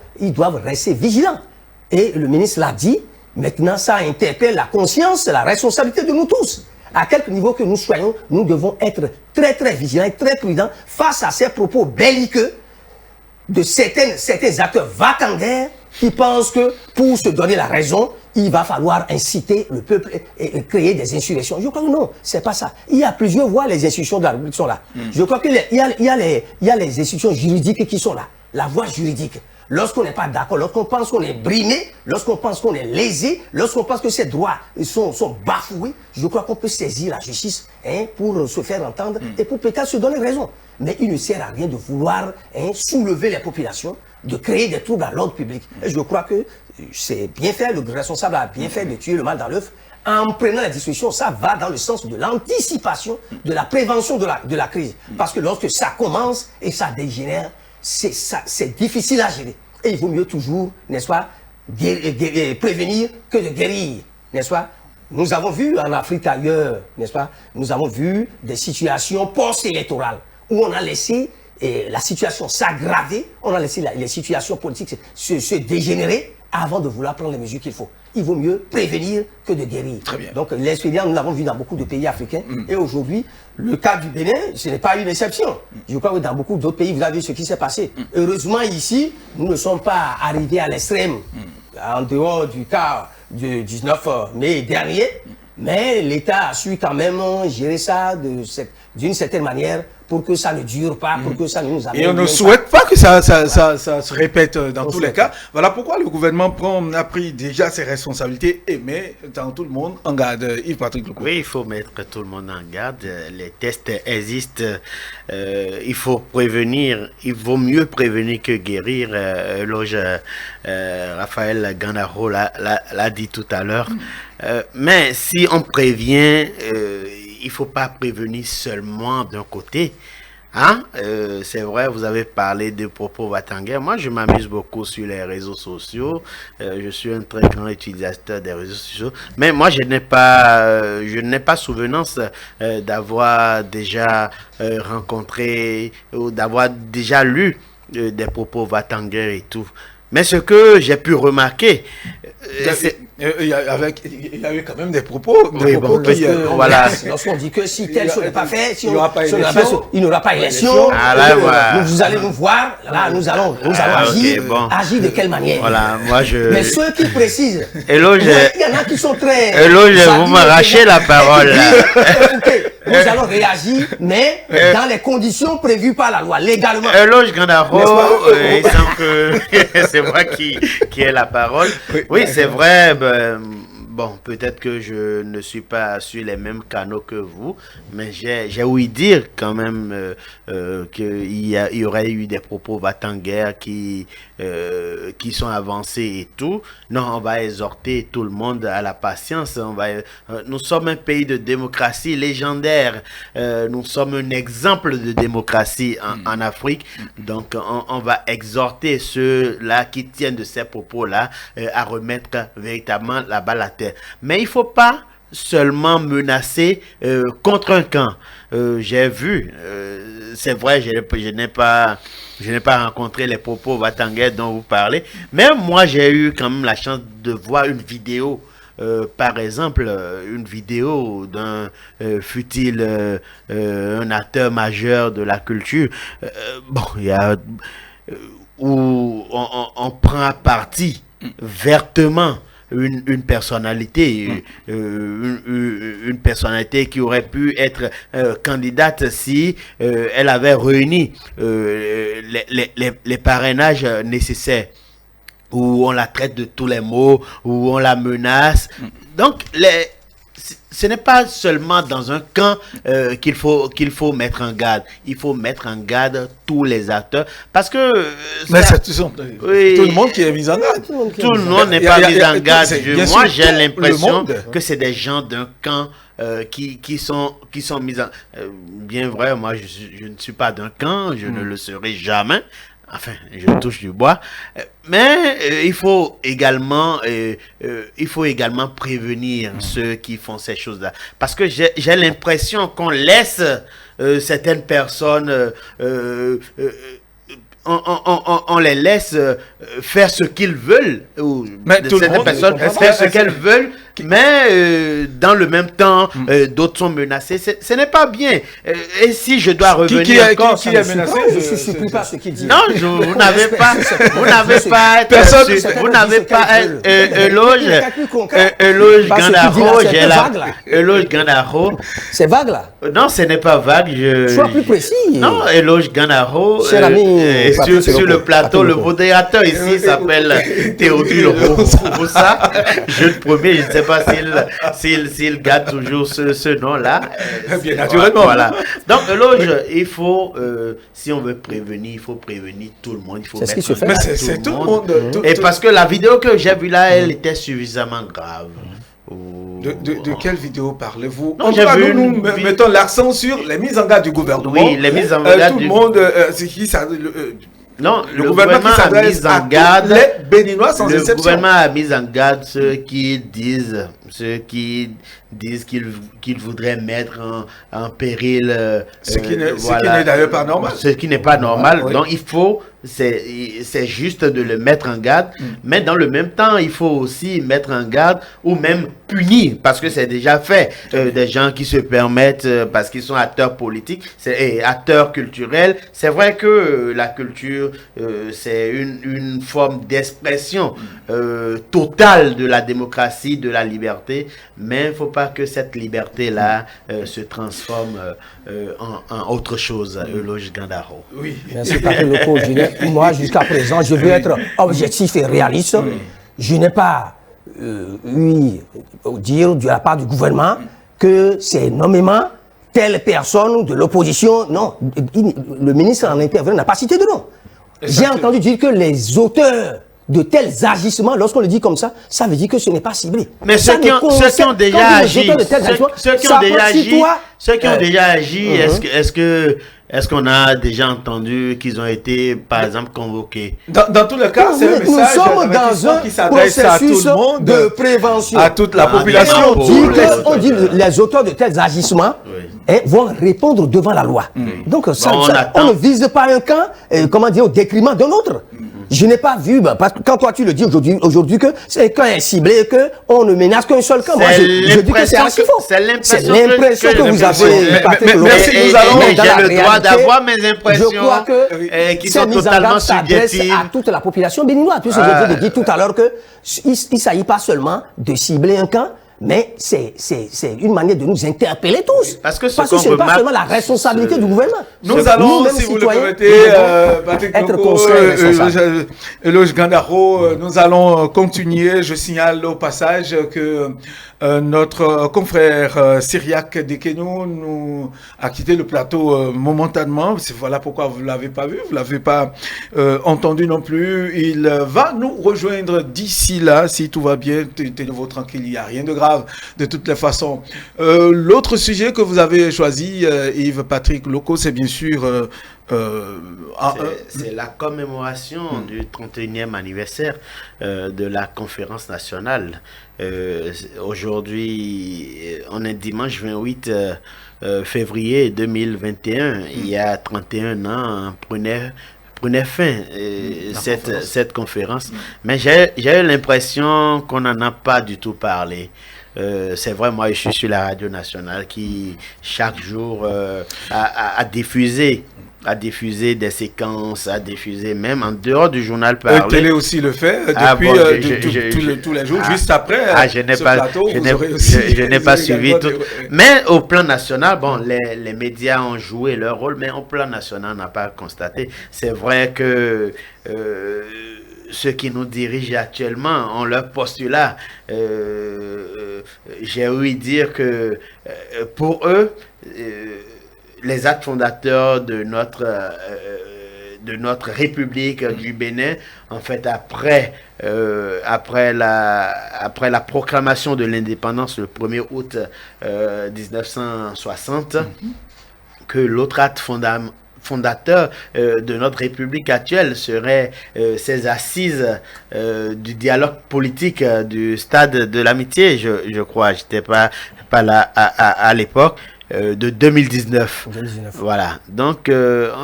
rester vigilants. Et le ministre l'a dit, maintenant ça interpelle la conscience, la responsabilité de nous tous. À quelque niveau que nous soyons, nous devons être très très vigilants et très prudents face à ces propos belliqueux de certains acteurs va-t-en-guerre qui pensent que pour se donner la raison, il va falloir inciter le peuple et créer des insurrections. Je crois que non, c'est pas ça. Il y a plusieurs voies, les institutions de la République sont là. Je crois qu'il y a les institutions juridiques qui sont là. La voie juridique. Lorsqu'on n'est pas d'accord, lorsqu'on pense qu'on est brimé, lorsqu'on pense qu'on est lésé, lorsqu'on pense que ses droits sont bafoués, je crois qu'on peut saisir la justice pour se faire entendre et pour peut-être se donner raison. Mais il ne sert à rien de vouloir soulever les populations, de créer des troubles à l'ordre public. Et je crois que c'est bien fait, le responsable a bien fait de tuer le mal dans l'œuf. En prenant la discussion, ça va dans le sens de l'anticipation, de la prévention de la crise. Parce que lorsque ça commence et ça dégénère, c'est difficile à gérer. Et il vaut mieux toujours, n'est-ce pas, prévenir que de guérir, n'est-ce pas. Nous avons vu en Afrique ailleurs, n'est-ce pas, nous avons vu des situations post-électorales où on a laissé la situation s'aggraver, on a laissé les situations politiques se dégénérer avant de vouloir prendre les mesures qu'il faut. Il vaut mieux prévenir que de guérir. Très bien. Donc l'expérience, nous l'avons vu dans beaucoup de pays africains. Et aujourd'hui, le cas du Bénin, ce n'est pas une exception. Je crois que dans beaucoup d'autres pays, vous avez vu ce qui s'est passé. Heureusement, ici, nous ne sommes pas arrivés à l'extrême, en dehors du cas du 19 mai dernier. Mais l'État a su quand même gérer ça d'une certaine manière pour que ça ne dure pas, pour que ça ne nous amène. Et on ne souhaite pas que ça se répète dans tous les cas. Voilà pourquoi le gouvernement a pris déjà ses responsabilités et met dans tout le monde en garde. Yves-Patrick Lecomte. Oui, il faut mettre tout le monde en garde. Les tests existent. Il faut prévenir. Il vaut mieux prévenir que guérir. Loge Raphaël Gandaro l'a dit tout à l'heure. Mais si on prévient, il ne faut pas prévenir seulement d'un côté. Hein? C'est vrai, vous avez parlé de propos va-t-en-guerre. Moi, je m'amuse beaucoup sur les réseaux sociaux. Je suis un très grand utilisateur des réseaux sociaux. Mais moi, je n'ai pas souvenance d'avoir déjà rencontré ou d'avoir déjà lu des propos va-t-en-guerre et tout. Mais ce que j'ai pu remarquer, il y a eu quand même des propos. Voilà. Lorsqu'on dit que si tel chose n'est pas fait, il n'aura pas élection. Vous allez nous voir, là, nous allons agir. Agir de quelle manière? Voilà, moi Mais ceux qui précisent, Éloge, il y en a qui sont très. Éloge, vous m'arrachez la parole. Nous allons réagir, mais dans les conditions prévues par la loi, légalement. Éloge Gandaro, il semble que c'est moi qui ai la parole. Oui, c'est vrai. Bon, peut-être que je ne suis pas sur les mêmes canaux que vous, mais j'ai ouï dire quand même qu'il y aurait eu des propos va-t-en-guerre qui sont avancés et tout. Non, on va exhorter tout le monde à la patience. Nous sommes un pays de démocratie légendaire. Nous sommes un exemple de démocratie en Afrique. Donc, on va exhorter ceux-là qui tiennent de ces propos-là à remettre véritablement la balle à terre. Mais il ne faut pas seulement menacer contre un camp. J'ai vu, c'est vrai, je n'ai pas rencontré les propos va-t-en-guerre dont vous parlez, mais moi j'ai eu quand même la chance de voir une vidéo. Par exemple, une vidéo d'un fut-il un acteur majeur de la culture, il y a où on prend à partie vertement une personnalité, une personnalité qui aurait pu être candidate si elle avait réuni les parrainages nécessaires, où on la traite de tous les mots, où on la menace. Donc, ce n'est pas seulement dans un camp qu'il faut mettre en garde. Il faut mettre en garde tous les acteurs. Parce que... Mais c'est tout le monde qui est mis en garde. Tout le monde n'est pas mis en garde. Moi, j'ai l'impression que c'est des gens d'un camp qui sont mis en... bien vrai, moi, je ne suis pas d'un camp. Je ne le serai jamais. Enfin, je touche du bois, mais il faut également prévenir ceux qui font ces choses-là, parce que j'ai l'impression qu'on laisse certaines personnes, on les laisse faire ce qu'ils veulent, ou certaines personnes faire ce qu'elles veulent, mais dans le même temps, d'autres sont menacés. Ce n'est pas bien. Et si je dois revenir encore... Qui est menacé? Je suis surpris par ce qu'il dit. Non, vous n'avez pas... Vous n'avez pas... Vous n'avez pas... Eloge Gandaro, j'ai la... Eloge Gandaro... C'est vague, là? Non, ce n'est pas vague. Sois plus précis. Non, Eloge Gandaro... Cher ami... Sur le plateau, le modérateur ici s'appelle Théodule Roussa. Je le promets, je ne sais pas s'il garde toujours ce nom-là. Bien naturellement. Voilà. Donc, Eloge, il faut, si on veut prévenir, il faut prévenir tout le monde. Il faut c'est ce qui se fait. Mais c'est tout le monde. Et parce que la vidéo que j'ai vue là, elle était suffisamment grave. De quelle vidéo parlez-vous? Non, En tout cas, nous mettons l'accent sur les mises en garde du gouvernement. Oui, les mises en garde tout le monde, c'est qui ça? Non, le gouvernement a mis en garde les Béninois sans exception. Le gouvernement a mis en garde ceux qui disent qu'ils voudraient mettre en péril ce qui n'est d'ailleurs pas normal. Ce qui n'est pas normal. Oui. Donc il faut, c'est juste de le mettre en garde, mais dans le même temps, il faut aussi mettre en garde ou même punir, parce que c'est déjà fait. Des gens qui se permettent, parce qu'ils sont acteurs politiques et acteurs culturels. C'est vrai que la culture, c'est une forme d'expression totale de la démocratie, de la liberté, mais il ne faut pas que cette liberté-là se transforme en autre chose. Eloge Gandaro. Oui. Merci, Patrick Loko. Moi, jusqu'à présent, je veux être objectif et réaliste. Je n'ai pas eu dire de la part du gouvernement que c'est nommément telle personne de l'opposition. Non, le ministre en intervenant n'a pas cité de nom. J'ai entendu dire que les auteurs de tels agissements, lorsqu'on le dit comme ça, ça veut dire que ce n'est pas ciblé. Mais ceux qui ont déjà agi, est-ce qu'on a déjà entendu qu'ils ont été, par exemple, convoqués? Dans tous les cas, c'est un message qui s'adresse à tout le monde, de prévention, à toute la population. On dit les auteurs de tels agissements vont répondre devant la loi. Donc, on ne vise pas un camp, au détriment d'un autre. Je n'ai pas vu, parce que quand toi tu le dis aujourd'hui que c'est qu'un est ciblé, qu'on ne menace qu'un seul camp. Moi, je dis que c'est archi faux. C'est l'impression que vous avez. Merci, nous allons. J'ai le droit d'avoir mes impressions. Je crois que qui sont totalement subjectives. À toute la population béninoise. Puisque je vous ai dit tout à l'heure qu'il ne s'agit pas seulement de cibler un camp, mais c'est une manière de nous interpeller tous. Parce que ce n'est pas seulement la responsabilité du gouvernement. Nous allons, si vous le permettez, Patrick Loko, Eloge Gandaro, nous allons continuer. Je signale au passage que notre confrère Syriac Dekenou nous a quitté le plateau momentanément. Voilà pourquoi vous ne l'avez pas vu, vous ne l'avez pas entendu non plus. Il va nous rejoindre d'ici là, si tout va bien. Tenez-vous tranquille, il n'y a rien de grave de toutes les façons. L'autre sujet que vous avez choisi, Yves Patrick Loko, c'est bien sûr... c'est la commémoration du 31e anniversaire de la conférence nationale. Aujourd'hui, on est dimanche 28 février 2021. Il y a 31 ans, prenait fin cette conférence. Mais j'ai eu l'impression qu'on n'en a pas du tout parlé. C'est vrai, moi je suis sur la radio nationale qui chaque jour a diffusé à diffuser des séquences, à diffuser même en dehors du journal parlé. Télé aussi le fait depuis tous les jours, juste après je n'ai pas suivi tout. Mais au plan national, bon, les médias ont joué leur rôle, mais au plan national, on n'a pas constaté. C'est vrai que ceux qui nous dirigent actuellement ont leur postulat. J'ai ouï dire que pour eux, les actes fondateurs de notre République du Bénin, en fait, après la proclamation de l'indépendance le 1er août 1960, que l'autre acte fondateur de notre République actuelle serait ces assises du dialogue politique du stade de l'amitié, je crois. J'étais pas là à l'époque. De 2019. Voilà. Donc,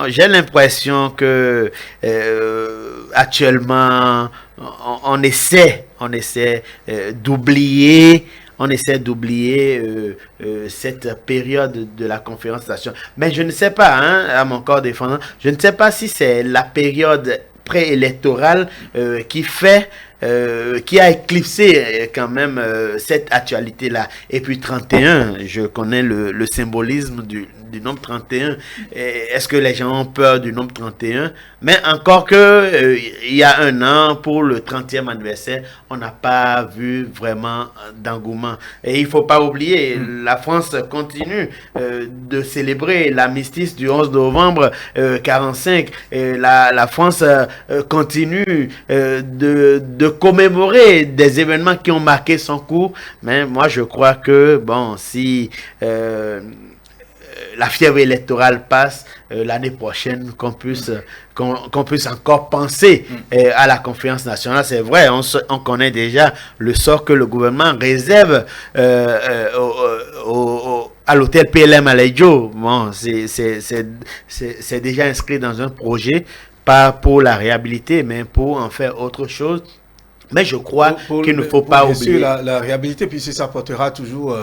j'ai l'impression que actuellement, on essaie d'oublier cette période de la conférence nationale. Mais je ne sais pas, à mon corps défendant, je ne sais pas si c'est la période préélectorale qui a éclipsé quand même cette actualité-là. Et puis 31, je connais le symbolisme du nombre 31. Est-ce que les gens ont peur du nombre 31? Mais encore que il y a un an, pour le 30e anniversaire, on n'a pas vu vraiment d'engouement. Et il ne faut pas oublier, la France continue de célébrer l'armistice du 11 novembre 45. La France continue de commémorer des événements qui ont marqué son cours. Mais moi, je crois que, bon, si la fièvre électorale passe l'année prochaine, qu'on puisse encore penser à la conférence nationale. C'est vrai, on connaît déjà le sort que le gouvernement réserve à l'hôtel PLM à Lejo. Bon, c'est déjà inscrit dans un projet, pas pour la réhabiliter, mais pour en faire autre chose. Mais je crois qu'il ne faut pas oublier la réhabilité, puis ça portera toujours,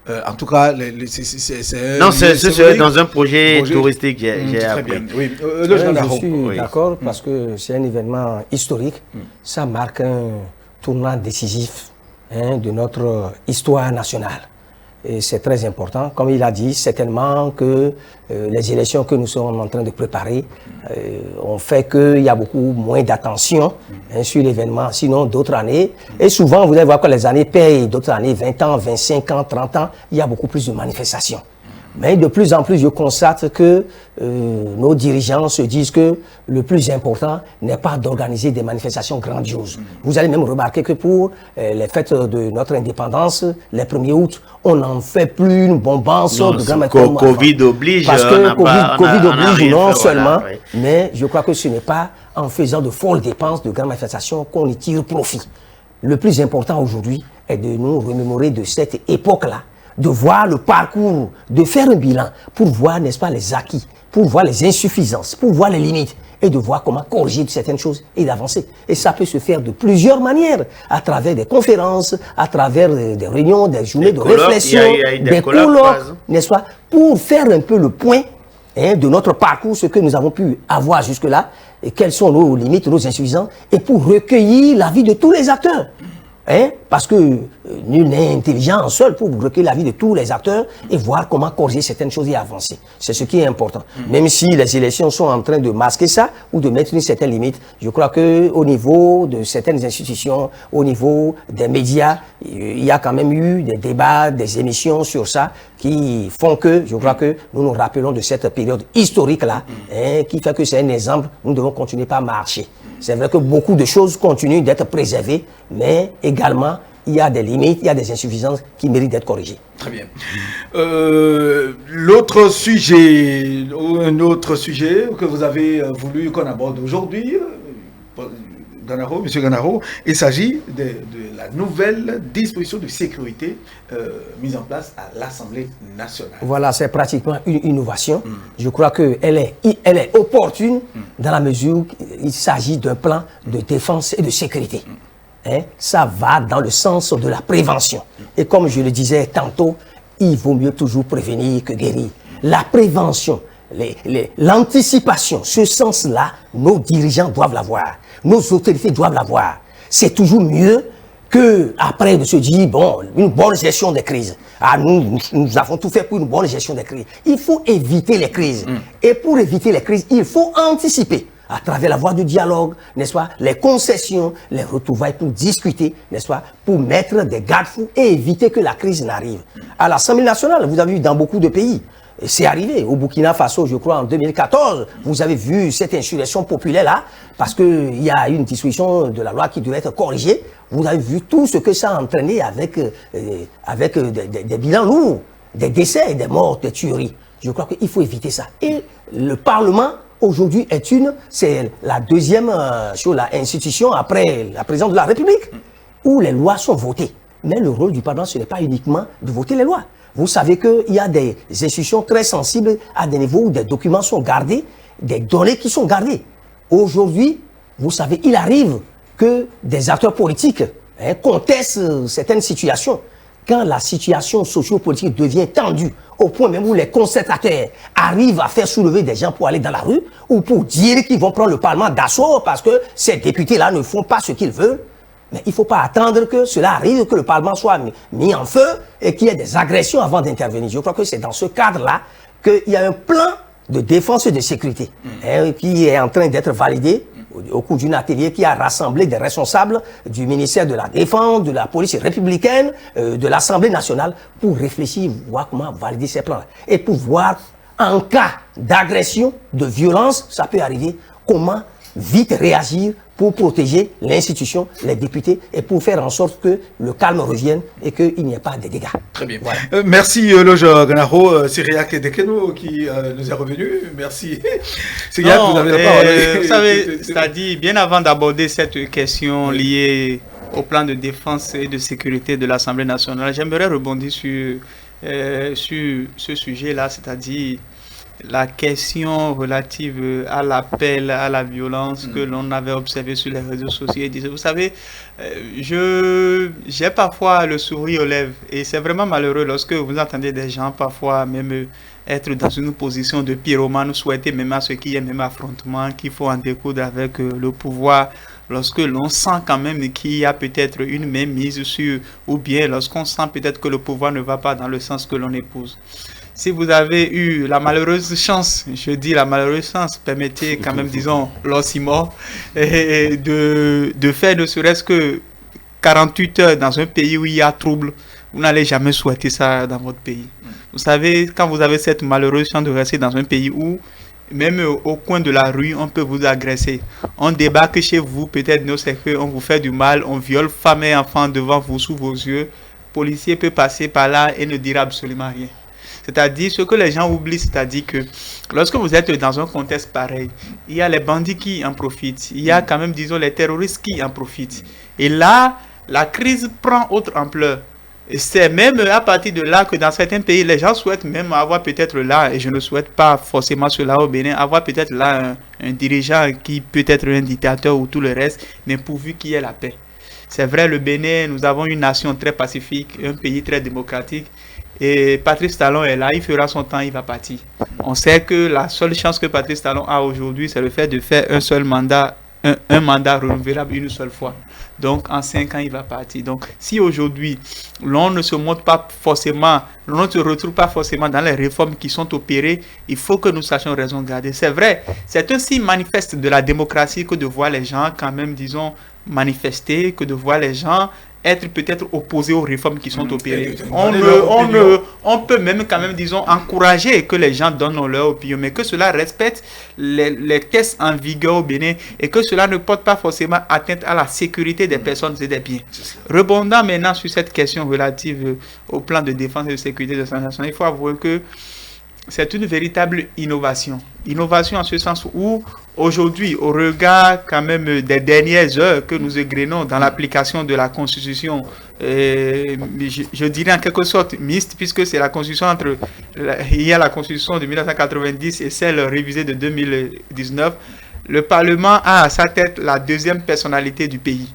en tout cas, c'est dans un projet touristique, j'ai appris. Oui. Je suis d'accord parce que c'est un événement historique. Ça marque un tournant décisif de notre histoire nationale. Et c'est très important. Comme il a dit, certainement que les élections que nous sommes en train de préparer ont fait qu'il y a beaucoup moins d'attention sur l'événement, sinon d'autres années. Et souvent, vous allez voir que les années payent, d'autres années, 20 ans, 25 ans, 30 ans, il y a beaucoup plus de manifestations. Mais de plus en plus, je constate que nos dirigeants se disent que le plus important n'est pas d'organiser des manifestations grandioses. Vous allez même remarquer que pour les fêtes de notre indépendance, les 1er août, on n'en fait plus une bombance de grandes manifestations. Covid oblige. Parce que Covid oblige non seulement, mais je crois que ce n'est pas en faisant de folles dépenses de grandes manifestations qu'on y tire profit. Le plus important aujourd'hui est de nous remémorer de cette époque-là, de voir le parcours, de faire un bilan pour voir, n'est-ce pas, les acquis, pour voir les insuffisances, pour voir les limites et de voir comment corriger certaines choses et d'avancer. Et ça peut se faire de plusieurs manières, à travers des conférences, à travers des réunions, des journées de réflexion, des colloques, n'est-ce pas, pour faire un peu le point de notre parcours, ce que nous avons pu avoir jusque-là, et quelles sont nos limites, nos insuffisances, et pour recueillir l'avis de tous les acteurs. Parce que nul n'est intelligent seul pour recueillir l'avis de tous les acteurs et voir comment corriger certaines choses et avancer. C'est ce qui est important. Même si les élections sont en train de masquer ça ou de mettre une certaine limite, je crois que au niveau de certaines institutions, au niveau des médias, il y a quand même eu des débats, des émissions sur ça qui font que, je crois que nous nous rappelons de cette période historique-là, qui fait que c'est un exemple, nous devons continuer par marcher. C'est vrai que beaucoup de choses continuent d'être préservées, mais également, il y a des limites, il y a des insuffisances qui méritent d'être corrigées. Très bien. L'autre sujet, un autre sujet que vous avez voulu qu'on aborde aujourd'hui, Monsieur Ganaro, il s'agit de la nouvelle disposition de sécurité mise en place à l'Assemblée nationale. Voilà, c'est pratiquement une innovation. Je crois qu'elle est opportune dans la mesure qu'il s'agit d'un plan de défense et de sécurité. Ça va dans le sens de la prévention. Et comme je le disais tantôt, il vaut mieux toujours prévenir que guérir. La prévention l'anticipation, ce sens-là, nos dirigeants doivent l'avoir, nos autorités doivent l'avoir. C'est toujours mieux que après de se dire, bon, une bonne gestion des crises. Ah, nous avons tout fait pour une bonne gestion des crises. Il faut éviter les crises. Et pour éviter les crises, il faut anticiper à travers la voie du dialogue, n'est-ce pas, les concessions, les retrouvailles pour discuter, n'est-ce pas, pour mettre des garde-fous et éviter que la crise n'arrive. À l'Assemblée nationale, vous avez vu dans beaucoup de pays, c'est arrivé. Au Burkina Faso, je crois, en 2014, vous avez vu cette insurrection populaire-là, parce qu'il y a une disposition de la loi qui devait être corrigée. Vous avez vu tout ce que ça a entraîné avec des bilans lourds, des décès, des morts, des tueries. Je crois qu'il faut éviter ça. Et le Parlement, aujourd'hui, c'est la deuxième institution après la présidence de la République, où les lois sont votées. Mais le rôle du Parlement, ce n'est pas uniquement de voter les lois. Vous savez qu'il y a des institutions très sensibles à des niveaux où des documents sont gardés, des données qui sont gardées. Aujourd'hui, vous savez, il arrive que des acteurs politiques contestent certaines situations. Quand la situation socio-politique devient tendue, au point même où les concertateurs arrivent à faire soulever des gens pour aller dans la rue, ou pour dire qu'ils vont prendre le Parlement d'assaut parce que ces députés-là ne font pas ce qu'ils veulent, mais il ne faut pas attendre que cela arrive, que le Parlement soit mis en feu et qu'il y ait des agressions avant d'intervenir. Je crois que c'est dans ce cadre-là qu'il y a un plan de défense et de sécurité qui est en train d'être validé au cours d'un atelier qui a rassemblé des responsables du ministère de la Défense, de la police républicaine, de l'Assemblée nationale pour réfléchir, voir comment valider ces plans-là. Et pour voir, en cas d'agression, de violence, ça peut arriver, comment vite réagir pour protéger l'institution, les députés et pour faire en sorte que le calme revienne et qu'il n'y ait pas de dégâts. Très bien. Voilà. Merci Loge Ganaro, Cyriaque Dekeno qui nous est revenu. Merci. Cyriaque, vous avez la parole. Vous savez, c'est-à-dire, bien avant d'aborder cette question liée au plan de défense et de sécurité de l'Assemblée nationale, j'aimerais rebondir sur ce sujet-là, c'est-à-dire la question relative à l'appel à la violence que l'on avait observé sur les réseaux sociaux. Et disait, vous savez, j'ai parfois le sourire aux lèvres et c'est vraiment malheureux lorsque vous entendez des gens parfois même être dans une position de pyromane, souhaiter même à ce qu'il y ait même affrontement, qu'il faut en découdre avec le pouvoir, lorsque l'on sent quand même qu'il y a peut-être une mainmise sur, ou bien lorsqu'on sent peut-être que le pouvoir ne va pas dans le sens que l'on épouse. Si vous avez eu la malheureuse chance, je dis la malheureuse chance, permettez quand même, disons, l'ossimor, de faire ne serait-ce que 48 heures dans un pays où il y a trouble, vous n'allez jamais souhaiter ça dans votre pays. Vous savez, quand vous avez cette malheureuse chance de rester dans un pays où, même au coin de la rue, on peut vous agresser. On débarque chez vous, peut-être nos secrets, on vous fait du mal, on viole femmes et enfants devant vous, sous vos yeux. Le policier peut passer par là et ne dire absolument rien. C'est-à-dire, ce que les gens oublient, c'est-à-dire que lorsque vous êtes dans un contexte pareil, il y a les bandits qui en profitent, il y a quand même, disons, les terroristes qui en profitent. Et là, la crise prend autre ampleur. Et c'est même à partir de là que dans certains pays, les gens souhaitent même avoir peut-être là, et je ne souhaite pas forcément cela au Bénin, avoir peut-être là un dirigeant qui peut être un dictateur ou tout le reste, mais pourvu qu'il y ait la paix. C'est vrai, le Bénin, nous avons une nation très pacifique, un pays très démocratique. Et Patrice Talon est là, il fera son temps, il va partir. On sait que la seule chance que Patrice Talon a aujourd'hui, c'est le fait de faire un seul mandat, un mandat renouvelable une seule fois. Donc en 5 ans, il va partir. Donc si aujourd'hui, l'on ne se montre pas forcément, l'on ne se retrouve pas forcément dans les réformes qui sont opérées, il faut que nous sachions raison garder. C'est vrai, c'est un signe manifeste de la démocratie que de voir les gens quand même, disons, manifester, que de voir les gens être peut-être opposés aux réformes qui sont opérées. On peut même quand même, disons, encourager que les gens donnent leur opinion, mais que cela respecte les tests en vigueur au Bénin et que cela ne porte pas forcément atteinte à la sécurité des personnes et des biens. Rebondant maintenant sur cette question relative au plan de défense et de sécurité de la nation, il faut avouer que c'est une véritable innovation. Innovation en ce sens où, aujourd'hui, au regard quand même des dernières heures que nous égrenons dans l'application de la Constitution, je dirais en quelque sorte mixte, puisque c'est la Constitution il y a la Constitution de 1990 et celle révisée de 2019, le Parlement a à sa tête la deuxième personnalité du pays.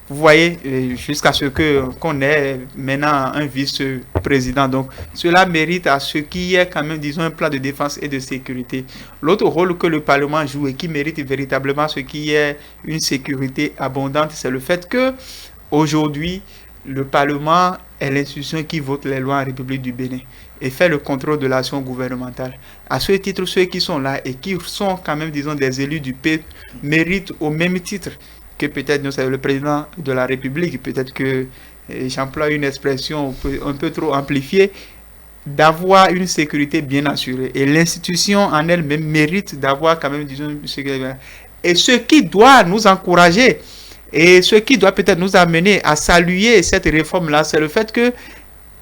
vous voyez, jusqu'à ce qu'on ait maintenant un vice-président. Donc, cela mérite à ce qu'il y ait quand même, disons, un plan de défense et de sécurité. L'autre rôle que le Parlement joue et qui mérite véritablement ce qu'il y ait une sécurité abondante, c'est le fait que aujourd'hui, le Parlement est l'institution qui vote les lois en République du Bénin et fait le contrôle de l'action gouvernementale. À ce titre, ceux qui sont là et qui sont quand même, disons, des élus du pays méritent au même titre que peut-être c'est le président de la République, peut-être que j'emploie une expression un peu trop amplifiée, d'avoir une sécurité bien assurée. Et l'institution en elle-même mérite d'avoir quand même, disons, une sécurité. Et ce qui doit nous encourager, et ce qui doit peut-être nous amener à saluer cette réforme-là, c'est le fait qu'elle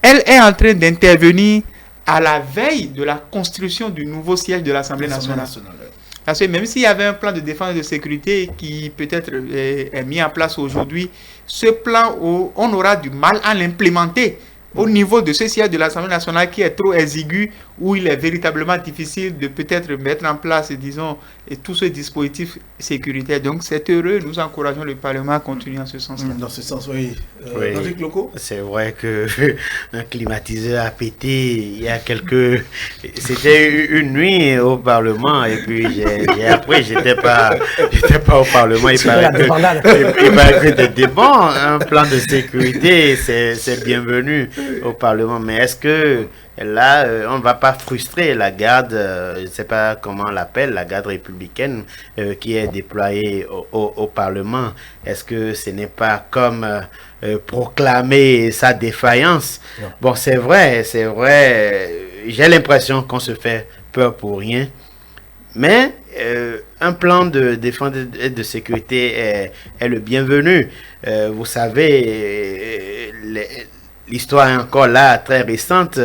est en train d'intervenir à la veille de la construction du nouveau siège de l'Assemblée nationale. Parce que même s'il y avait un plan de défense et de sécurité qui peut-être est mis en place aujourd'hui, ce plan, on aura du mal à l'implémenter au niveau de ce siège de l'Assemblée nationale qui est trop exigu, où il est véritablement difficile de peut-être mettre en place, disons, tout ce dispositif sécuritaire. Donc c'est heureux, nous encourageons le Parlement à continuer en ce sens-là. Dans ce sens, oui. Oui. C'est vrai que un climatiseur a pété il y a quelques... C'était une nuit au Parlement et puis après, j'étais pas au Parlement. Il paraît que des débats, un plan de sécurité, c'est bienvenu au Parlement. Mais est-ce que là, on ne va pas frustrer la garde, je ne sais pas comment on l'appelle, la garde républicaine qui est déployée au Parlement? Est-ce que ce n'est pas comme proclamer sa défaillance? Non. Bon, c'est vrai, j'ai l'impression qu'on se fait peur pour rien. Mais un plan de défense et de sécurité est le bienvenu. Vous savez, l'histoire est encore là, très récente,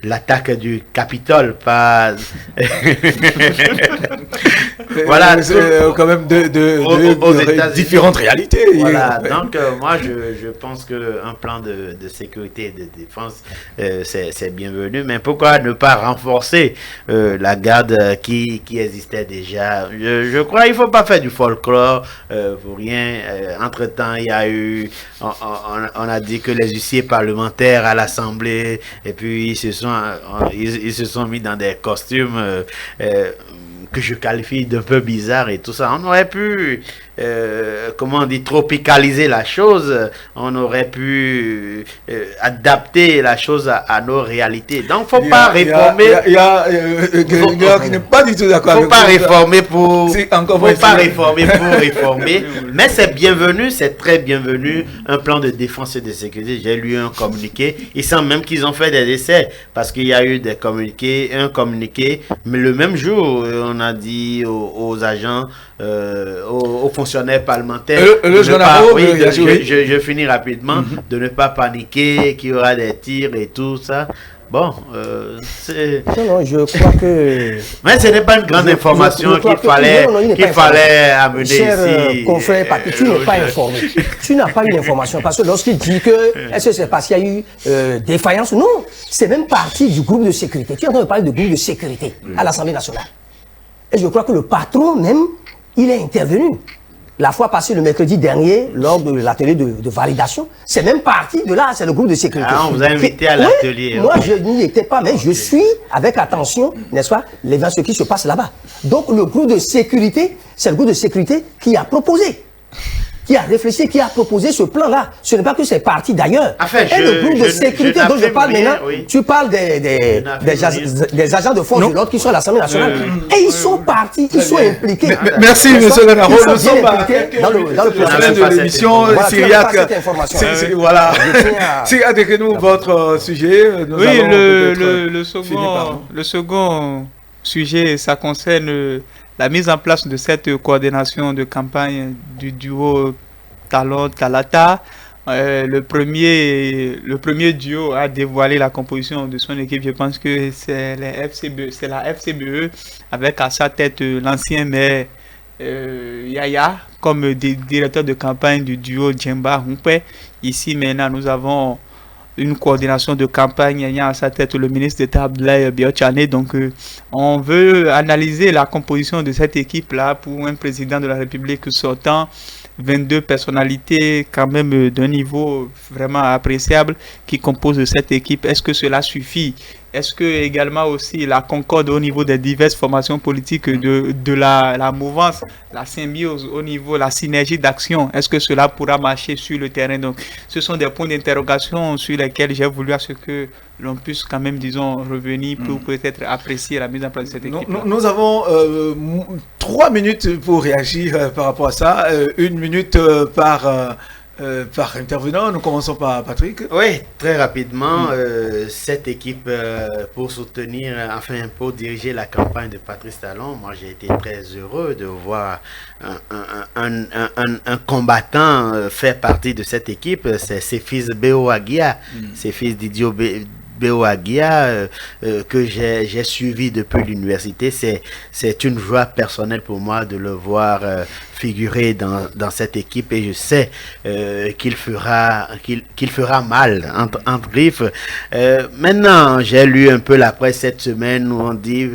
l'attaque du Capitole par... voilà, quand même de différentes réalités. Voilà, donc moi je pense qu'un plan de sécurité et de défense, c'est bienvenu, mais pourquoi ne pas renforcer la garde qui existait déjà? Je crois qu'il ne faut pas faire du folklore pour rien. Entre-temps, il y a eu... On a dit que les huissiers parlementaires à l'Assemblée, et puis ils se sont mis dans des costumes que je qualifie d'un peu bizarres et tout ça. On aurait pu, comment on dit, tropicaliser la chose, on aurait pu adapter la chose à nos réalités. Donc, faut pas réformer. Il y a qui n'est pas du tout d'accord avec vous. Faut pas réformer pour réformer, mais c'est bienvenu, c'est très bienvenu, un plan de défense et de sécurité. J'ai lu un communiqué, il semble même qu'ils ont fait des essais, parce qu'il y a eu un communiqué, mais le même jour, on a dit aux agents, aux fonctionnaires parlementaires, je finis rapidement, de ne pas paniquer, qu'il y aura des tirs et tout ça. Bon, c'est... Non, je crois que... Mais ce n'est pas une grande information qu'il fallait amener ici. Confrère, tu n'es pas informé. Tu n'as pas eu l'information. Parce que lorsqu'il dit que... Est-ce que c'est parce qu'il y a eu défaillance? Non, c'est même partie du groupe de sécurité. Tu es en train de parler de groupe de sécurité à l'Assemblée nationale. Et je crois que le patron même, il est intervenu. La fois passée, le mercredi dernier, lors de l'atelier de validation, c'est même parti de là, c'est le groupe de sécurité. Ah, on vous a invité à l'atelier. Oui, moi, je n'y étais pas, mais je suis avec attention, n'est-ce pas, ce qui se passe là-bas. Donc, le groupe de sécurité, c'est le groupe de sécurité qui a proposé, qui a réfléchi, qui a proposé ce plan-là. Ce n'est pas que c'est parti d'ailleurs. Enfin, et le groupe de sécurité dont je parle maintenant, oui. Tu parles des agents de force de l'ordre qui sont à l'Assemblée nationale. Et ils sont partis, ils sont impliqués. Merci, M. Lenaro. Nous sommes dans le processus de l'émission Syriac. Voilà. C'est avec nous votre sujet. Oui, le second sujet, ça concerne la mise en place de cette coordination de campagne du duo Talon-Talata. Le premier duo a dévoilé la composition de son équipe. Je pense que c'est la FCBE avec à sa tête l'ancien maire Yaya comme directeur de campagne du duo Djemba Humpé. Ici maintenant nous avons une coordination de campagne ayant à sa tête le ministre d'État Abdoulaye Biotchane. Donc, on veut analyser la composition de cette équipe-là pour un président de la République sortant. 22 personnalités quand même d'un niveau vraiment appréciable qui composent cette équipe. Est-ce que cela suffit? Est-ce que également aussi la concorde au niveau des diverses formations politiques de la mouvance, la symbiose au niveau, la synergie d'action, est-ce que cela pourra marcher sur le terrain? Donc, ce sont des points d'interrogation sur lesquels j'ai voulu à ce que l'on puisse quand même, disons, revenir pour peut-être apprécier la mise en place de cette équipe. Nous avons 3 minutes pour réagir par rapport à ça. 1 minute par intervenant. Nous commençons par Patrick. Oui, très rapidement, cette équipe pour soutenir, enfin pour diriger la campagne de Patrice Talon, moi j'ai été très heureux de voir un combattant faire partie de cette équipe. C'est ses fils Béo Aguia, ses fils Didio Béo Aguia, que j'ai suivi depuis l'université. C'est une joie personnelle pour moi de le voir figurer dans cette équipe, et je sais qu'il fera mal entre griffes. Maintenant, j'ai lu un peu la presse cette semaine où on dit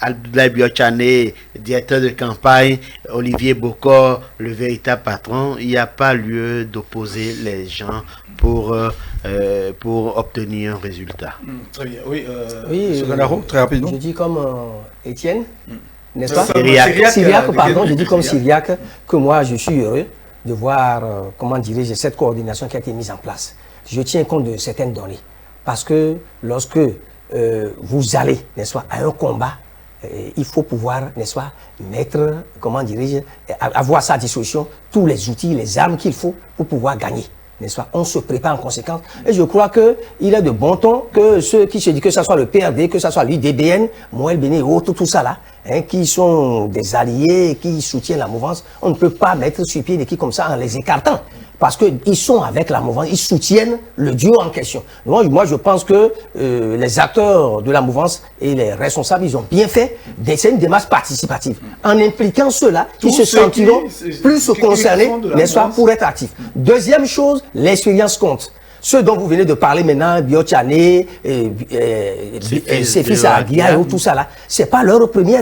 Abdoulaye Biotchane, directeur de campagne, Olivier Bokor, le véritable patron. Il n'y a pas lieu d'opposer les gens pour obtenir un résultat. Très bien. Oui, oui, très rapidement. Je dis comme Étienne, n'est-ce pas? Syriac, pardon, je dis comme Syriac que moi je suis heureux de voir, comment dirais-je, cette coordination qui a été mise en place. Je tiens compte de certaines données, parce que lorsque vous allez, n'est-ce pas, à un combat, il faut pouvoir, n'est-ce pas, mettre, comment dirais-je, avoir à sa disposition tous les outils, les armes qu'il faut pour pouvoir gagner. N'est-ce pas? On se prépare en conséquence. Et je crois qu'il est de bon ton que ceux qui se disent, que ce soit le PRD, que ce soit l'UDBN, Moël Béné et autres, tout ça là, qui sont des alliés, qui soutiennent la mouvance, on ne peut pas mettre sur pied une équipe comme ça en les écartant. Parce qu'ils sont avec la mouvance, ils soutiennent le duo en question. Donc, moi, je pense que les acteurs de la mouvance et les responsables, ils ont bien fait d'essayer une démarche participative, en impliquant ceux-là qui se sentiront plus concernés, n'est-ce pas, pour être actifs. Deuxième chose, l'expérience compte. Ceux dont vous venez de parler maintenant, Biotchane, ses fils Aguia et tout ça là, c'est pas leur premier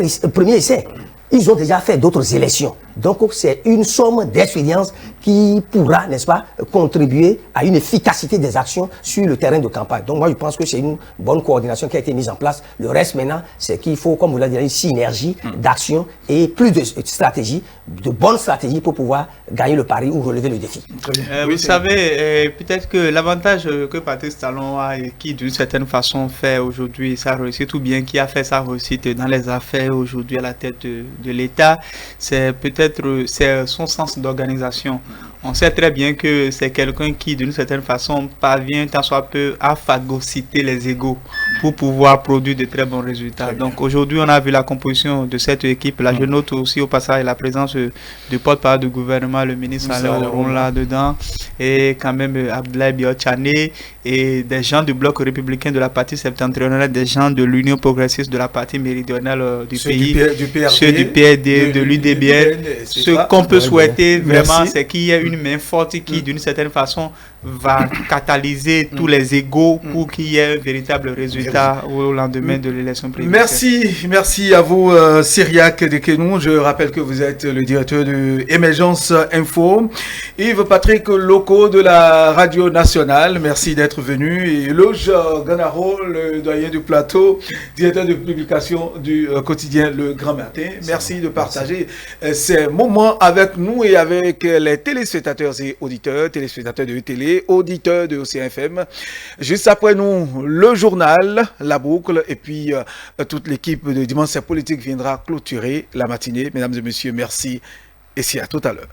essai. Ils ont déjà fait d'autres élections. Donc, c'est une somme d'expérience qui pourra, n'est-ce pas, contribuer à une efficacité des actions sur le terrain de campagne. Donc, moi, je pense que c'est une bonne coordination qui a été mise en place. Le reste, maintenant, c'est qu'il faut, comme vous l'avez dit, une synergie d'action et plus de stratégie, de bonnes stratégies pour pouvoir gagner le pari ou relever le défi. Vous savez, peut-être que l'avantage que Patrice Talon a et qui, d'une certaine façon, fait aujourd'hui sa réussite, ou bien qui a fait sa réussite dans les affaires aujourd'hui à la tête de l'État, c'est peut-être son sens d'organisation. On sait très bien que c'est quelqu'un qui, d'une certaine façon, parvient tant soit peu à phagocyter les égos pour pouvoir produire de très bons résultats. Donc aujourd'hui, on a vu la composition de cette équipe-là. Je note aussi au passage la présence du porte-parole du gouvernement, le ministre Alain Oron là-dedans, et quand même Abdoulaye Biotchane, et des gens du bloc républicain de la partie septentrionale, des gens de l'Union progressiste de la partie méridionale du pays, ceux du PRD, de l'UDBN. Ce qu'on peut souhaiter vraiment, c'est qu'il y ait une main forte qui, d'une certaine façon, va catalyser tous les égos pour qu'il y ait un véritable résultat au lendemain de l'élection présidentielle. Merci à vous, Syriac Dekenou. Je rappelle que vous êtes le directeur de Émergence Info. Yves Patrick Loko de la Radio Nationale, merci d'être venu. Et Loge Ganaro, le doyen du plateau, directeur de publication du quotidien Le Grand Matin. Merci de partager ces moments avec nous et avec les téléspectateurs et auditeurs, téléspectateurs de télé, auditeurs de OCFM. Juste après nous, le journal, la boucle, et puis toute l'équipe de Dimanche Politique viendra clôturer la matinée. Mesdames et messieurs, merci et c'est à tout à l'heure.